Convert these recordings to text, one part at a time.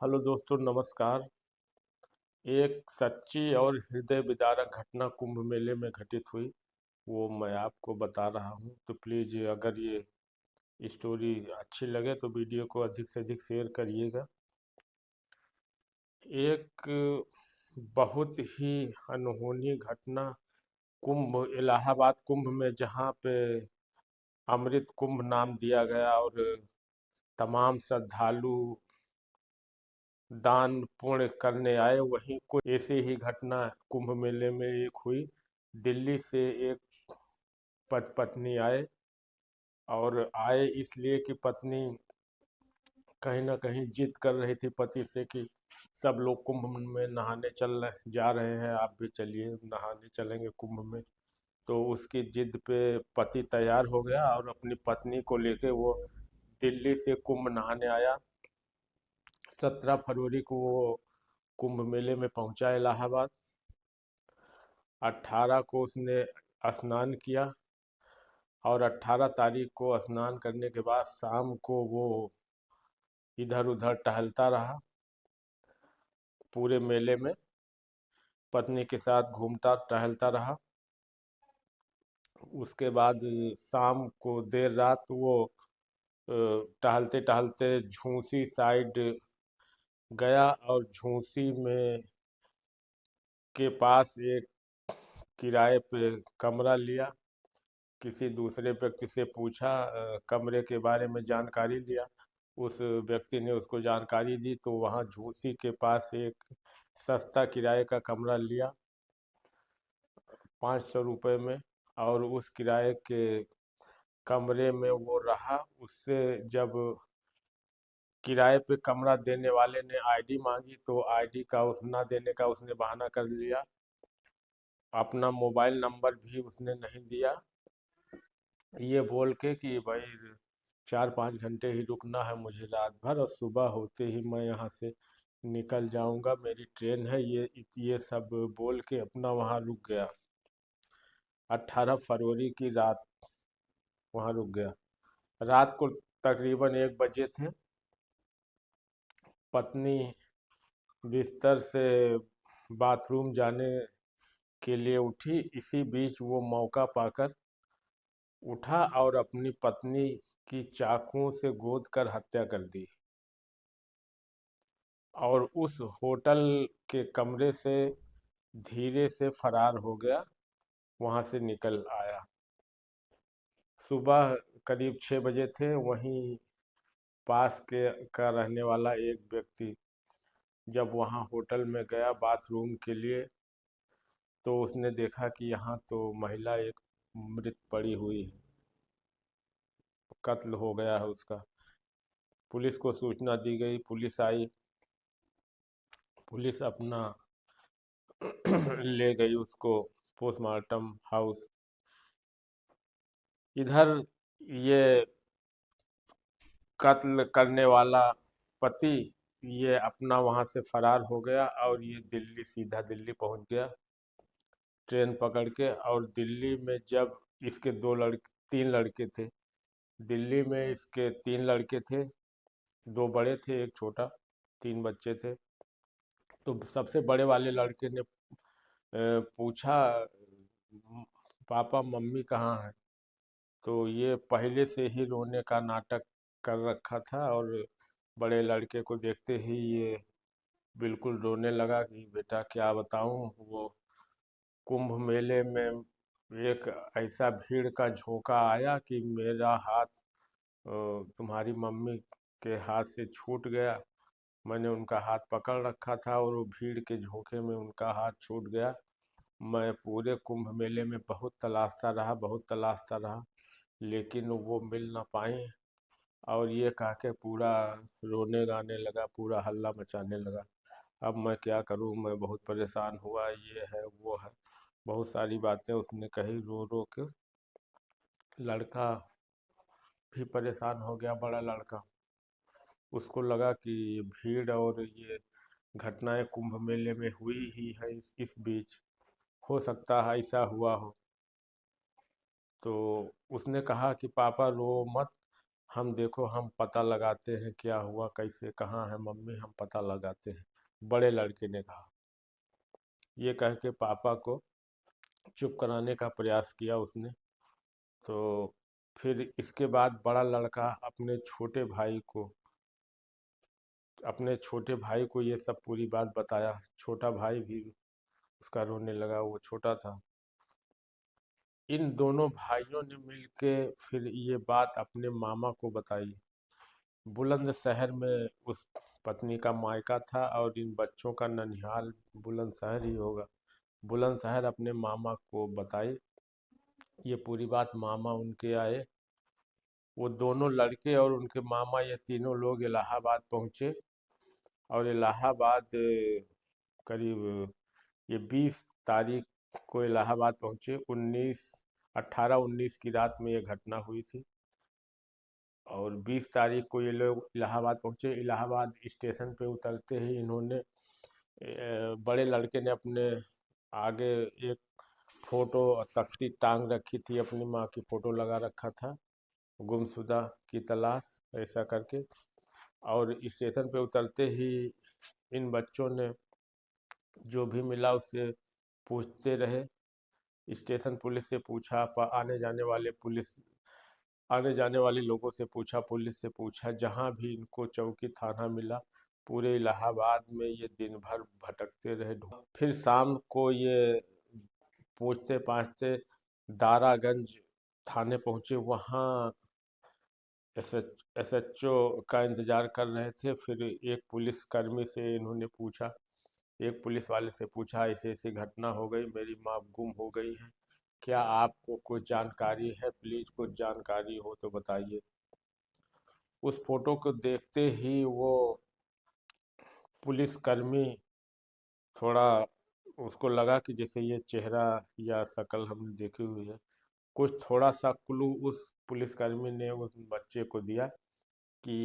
Hello दोस्तों, नमस्कार। एक सच्ची और हृदय विदारक घटना कुंभ मेले में घटित हुई, वो मैं आपको बता रहा हूँ। तो प्लीज़ अगर ये स्टोरी अच्छी लगे तो वीडियो को अधिक से अधिक शेयर करिएगा। एक बहुत ही अनहोनी घटना कुंभ इलाहाबाद कुंभ में, जहाँ पे अमृत कुंभ नाम दिया गया और तमाम श्रद्धालु दान पुण्य करने आए, वहीं कोई ऐसी ही घटना कुंभ मेले में एक हुई। दिल्ली से एक पत्नी आए, और आए इसलिए कि पत्नी कहीं ना कहीं जिद कर रही थी पति से कि सब लोग कुंभ में नहाने जा रहे हैं, आप भी चलिए, नहाने चलेंगे कुंभ में। तो उसकी जिद पे पति तैयार हो गया और अपनी पत्नी को लेके वो दिल्ली से कुंभ नहाने आया। 17 फरवरी को वो कुंभ मेले में पहुंचा इलाहाबाद। 18 को उसने स्नान किया, और 18 तारीख को स्नान करने के बाद शाम को वो इधर उधर टहलता रहा पूरे मेले में, पत्नी के साथ घूमता टहलता रहा। उसके बाद शाम को देर रात वो टहलते टहलते झूसी साइड गया, और झूसी में के पास एक किराए पे कमरा लिया। किसी दूसरे व्यक्ति से पूछा, कमरे के बारे में जानकारी लिया। उस व्यक्ति ने उसको जानकारी दी, तो वहाँ झूसी के पास एक सस्ता किराए का कमरा लिया 500 रुपये में। और उस किराए के कमरे में वो रहा। उससे जब किराए पे कमरा देने वाले ने आईडी मांगी, तो आईडी का ना देने का उसने बहाना कर लिया। अपना मोबाइल नंबर भी उसने नहीं दिया, ये बोल के कि भाई 4-5 घंटे ही रुकना है मुझे रात भर, और सुबह होते ही मैं यहाँ से निकल जाऊंगा, मेरी ट्रेन है। ये सब बोल के अपना वहाँ रुक गया। 18 फरवरी की रात वहाँ रुक गया। रात को तकरीबन 1 बजे थे। पत्नी बिस्तर से बाथरूम जाने के लिए उठी। इसी बीच वो मौका पाकर उठा और अपनी पत्नी की चाकुओं से गोद कर हत्या कर दी, और उस होटल के कमरे से धीरे से फरार हो गया, वहां से निकल आया। सुबह करीब 6 बजे थे। वहीं पास के का रहने वाला एक व्यक्ति जब वहां होटल में गया बाथरूम के लिए, तो उसने देखा कि यहाँ तो महिला एक मृत पड़ी हुई है, कत्ल हो गया है उसका। पुलिस को सूचना दी गई, पुलिस आई। पुलिस अपना ले गई उसको पोस्टमार्टम हाउस। इधर ये कत्ल करने वाला पति ये अपना वहां से फरार हो गया, और ये सीधा दिल्ली पहुंच गया ट्रेन पकड़ के। और दिल्ली में जब इसके 3 लड़के थे, दिल्ली में इसके 3 लड़के थे, 2 बड़े थे, एक छोटा, 3 बच्चे थे। तो सबसे बड़े वाले लड़के ने पूछा, पापा मम्मी कहाँ हैं?" तो ये पहले से ही रोने का नाटक कर रखा था, और बड़े लड़के को देखते ही ये बिल्कुल रोने लगा कि बेटा क्या बताऊं। वो कुंभ मेले में एक ऐसा भीड़ का झोंका आया कि मेरा हाथ तुम्हारी मम्मी के हाथ से छूट गया। मैंने उनका हाथ पकड़ रखा था, और वो भीड़ के झोंके में उनका हाथ छूट गया। मैं पूरे कुंभ मेले में बहुत तलाशता रहा, बहुत तलाशता रहा, लेकिन वो मिल ना पाई। और ये कह के पूरा रोने गाने लगा, पूरा हल्ला मचाने लगा। अब मैं क्या करूं, मैं बहुत परेशान हुआ, ये है वो है, बहुत सारी बातें उसने कही रो रो के। लड़का भी परेशान हो गया, बड़ा लड़का। उसको लगा कि भीड़ और ये घटनाएं कुंभ मेले में हुई ही है, इस बीच हो सकता है ऐसा हुआ हो। तो उसने कहा कि पापा रो मत, हम देखो हम पता लगाते हैं क्या हुआ कैसे कहाँ है मम्मी, हम पता लगाते हैं, बड़े लड़के ने कहा। ये कह के पापा को चुप कराने का प्रयास किया उसने। तो फिर इसके बाद बड़ा लड़का अपने छोटे भाई को ये सब पूरी बात बताया। छोटा भाई भी उसका रोने लगा, वो छोटा था। इन दोनों भाइयों ने मिलके फिर ये बात अपने मामा को बताई। बुलंदशहर में उस पत्नी का मायका था और इन बच्चों का ननिहाल बुलंदशहर ही होगा। बुलंदशहर अपने मामा को बताई ये पूरी बात। मामा उनके आए, वो दोनों लड़के और उनके मामा ये तीनों लोग इलाहाबाद पहुँचे। और इलाहाबाद करीब ये 20 तारीख को इलाहाबाद पहुँचे। 18-19 की रात में ये घटना हुई थी। और 20 तारीख को ये लोग इलाहाबाद पहुँचे। इलाहाबाद स्टेशन पे उतरते ही इन्होंने बड़े लड़के ने अपने आगे एक फोटो और तख्ती टांग रखी थी, अपनी माँ की फोटो लगा रखा था, गुमशुदा की तलाश ऐसा करके। और स्टेशन पे उतरते ही इन बच्चों ने जो भी मिला उससे पूछते रहे। स्टेशन पुलिस से पूछा, आने जाने वाले लोगों से पूछा, पुलिस से पूछा, जहाँ भी इनको चौकी थाना मिला पूरे इलाहाबाद में ये दिन भर भटकते रहे। फिर शाम को ये पूछते पाछते दारागंज थाने पहुँचे। वहाँ एसएचओ का इंतज़ार कर रहे थे। फिर एक पुलिसकर्मी से इन्होंने पूछा, एक पुलिस वाले से पूछा ऐसी ऐसी घटना हो गई, मेरी माँ गुम हो गई है, क्या आपको कुछ जानकारी है, प्लीज़ कुछ जानकारी हो तो बताइए। उस फोटो को देखते ही वो पुलिसकर्मी थोड़ा उसको लगा कि जैसे ये चेहरा या शक्ल हमने देखी हुई है। कुछ थोड़ा सा क्लू उस पुलिसकर्मी ने उस बच्चे को दिया कि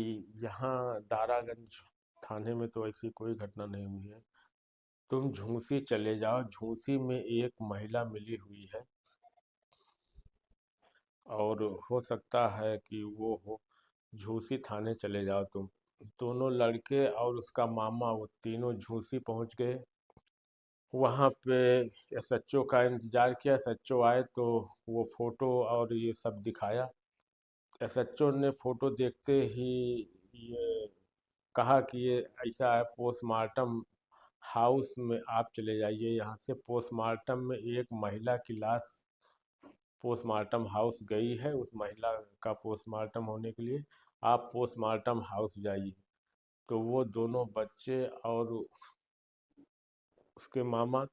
यहाँ दारागंज थाने में तो ऐसी कोई घटना नहीं हुई है, तुम झूंसी चले जाओ, झूंसी में एक महिला मिली हुई है और हो सकता है कि वो हो, झूंसी थाने चले जाओ तुम। दोनों लड़के और उसका मामा वो तीनों झूंसी पहुंच गए। वहाँ पे एसएचओ का इंतज़ार किया। एसएचओ आए तो वो फ़ोटो और ये सब दिखाया। एसएचओ ने फ़ोटो देखते ही ये कहा कि ये ऐसा है, पोस्टमार्टम हाउस में आप चले जाइए यहाँ से। पोस्टमार्टम में एक महिला की लाश पोस्टमार्टम हाउस गई है, उस महिला का पोस्टमार्टम होने के लिए आप पोस्टमार्टम हाउस जाइए। तो वो दोनों बच्चे और उसके मामा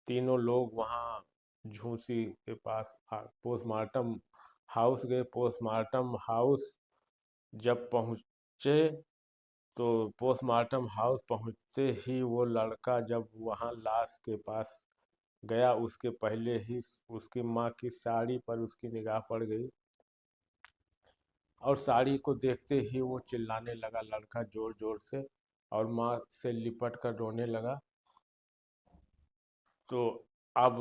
तीनों लोग वहाँ झूंसी के पास पोस्टमार्टम हाउस गए। पोस्टमार्टम हाउस जब पहुँचे तो पोस्टमार्टम हाउस पहुँचते ही वो लड़का जब वहाँ लाश के पास गया, उसके पहले ही उसकी माँ की साड़ी पर उसकी निगाह पड़ गई और साड़ी को देखते ही वो चिल्लाने लगा लड़का जोर जोर से और माँ से लिपट कर रोने लगा। तो अब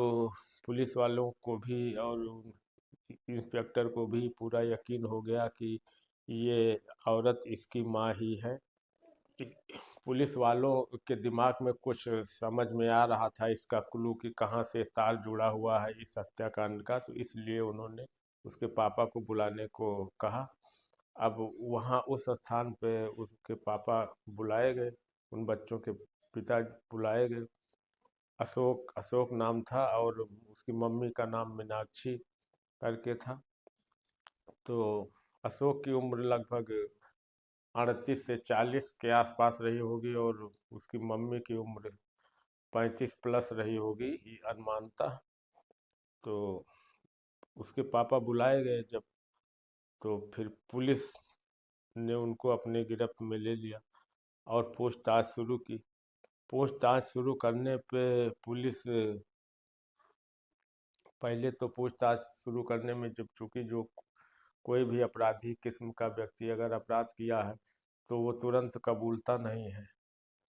पुलिस वालों को भी और इंस्पेक्टर को भी पूरा यकीन हो गया कि ये औरत इसकी माँ ही है। पुलिस वालों के दिमाग में कुछ समझ में आ रहा था इसका क्लू कि कहाँ से तार जुड़ा हुआ है इस हत्याकांड का, तो इसलिए उन्होंने उसके पापा को बुलाने को कहा। अब वहाँ उस स्थान पे उसके पापा बुलाए गए, उन बच्चों के पिता बुलाए गए। अशोक अशोक नाम था और उसकी मम्मी का नाम मीनाक्षी करके था। तो अशोक की उम्र लगभग 38 से 40 के आसपास रही होगी और उसकी मम्मी की उम्र 35 प्लस रही होगी ये अनुमानता। तो उसके पापा बुलाए गए जब, तो फिर पुलिस ने उनको अपने गिरफ्त में ले लिया और पूछताछ शुरू की। पूछताछ शुरू करने पे पुलिस पहले तो पूछताछ शुरू करने में जब चूँकि जो कोई भी अपराधी किस्म का व्यक्ति अगर अपराध किया है तो वो तुरंत कबूलता नहीं है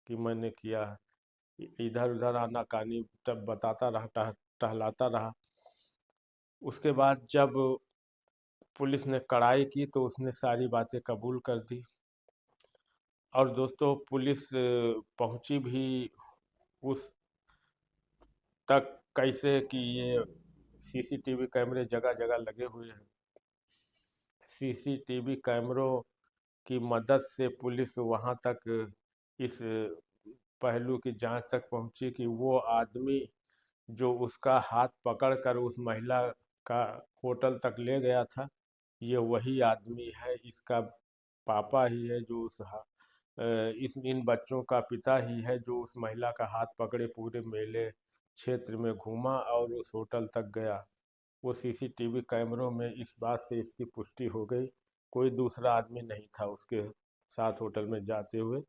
कि मैंने किया है। इधर उधर आनाकानी तब बताता रहा, टहलाता रहा। उसके बाद जब पुलिस ने कड़ाई की तो उसने सारी बातें कबूल कर दी। और दोस्तों पुलिस पहुंची भी उस तक कैसे कि ये सीसीटीवी कैमरे जगह जगह लगे हुए हैं। सीसीटीवी कैमरों की मदद से पुलिस वहां तक इस पहलू की जांच तक पहुंची कि वो आदमी जो उसका हाथ पकड़कर उस महिला का होटल तक ले गया था, ये वही आदमी है, इसका पापा ही है जो इस इन बच्चों का पिता ही है जो उस महिला का हाथ पकड़े पूरे मेले क्षेत्र में घूमा और उस होटल तक गया। वो सीसीटीवी कैमरों में इस बात से इसकी पुष्टि हो गई, कोई दूसरा आदमी नहीं था उसके साथ होटल में जाते हुए।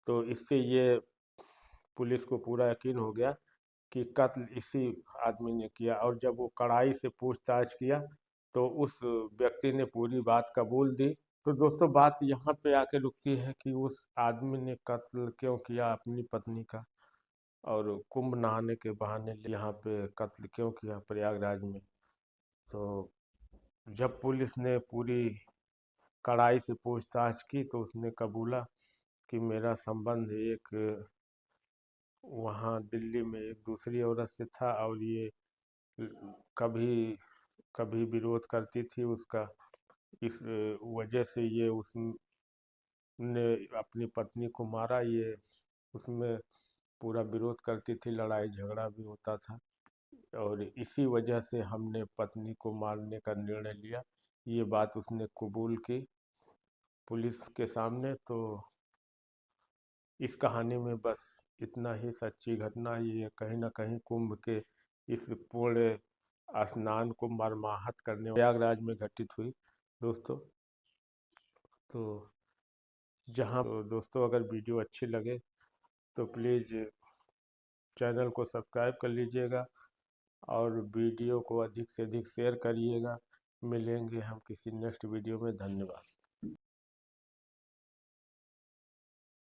तो इससे ये पुलिस को पूरा यकीन हो गया कि कत्ल इसी आदमी ने किया। और जब वो कड़ाई से पूछताछ किया तो उस व्यक्ति ने पूरी बात कबूल दी। तो दोस्तों बात यहाँ पे आके रुकती है कि उस आदमी ने कत्ल क्यों किया अपनी पत्नी का, और कुंभ नहाने के बहाने यहाँ पे कत्ल क्यों किया प्रयागराज में। तो जब पुलिस ने पूरी कड़ाई से पूछताछ की तो उसने कबूला कि मेरा संबंध एक वहाँ दिल्ली में एक दूसरी औरत से था, और ये कभी कभी विरोध करती थी उसका, इस वजह से ये उसने अपनी पत्नी को मारा। ये उसमें पूरा विरोध करती थी, लड़ाई झगड़ा भी होता था, और इसी वजह से हमने पत्नी को मारने का निर्णय लिया। ये बात उसने कबूल की पुलिस के सामने। तो इस कहानी में बस इतना ही सच्ची घटना, ये कहीं ना कहीं कुंभ के इस पूरे स्नान को मर्माहत करने प्रयागराज में घटित हुई दोस्तों। तो जहाँ तो दोस्तों अगर वीडियो अच्छी लगे तो प्लीज़ चैनल को सब्सक्राइब कर लीजिएगा और वीडियो को अधिक से अधिक शेयर करिएगा। मिलेंगे हम किसी नेक्स्ट वीडियो में। धन्यवाद।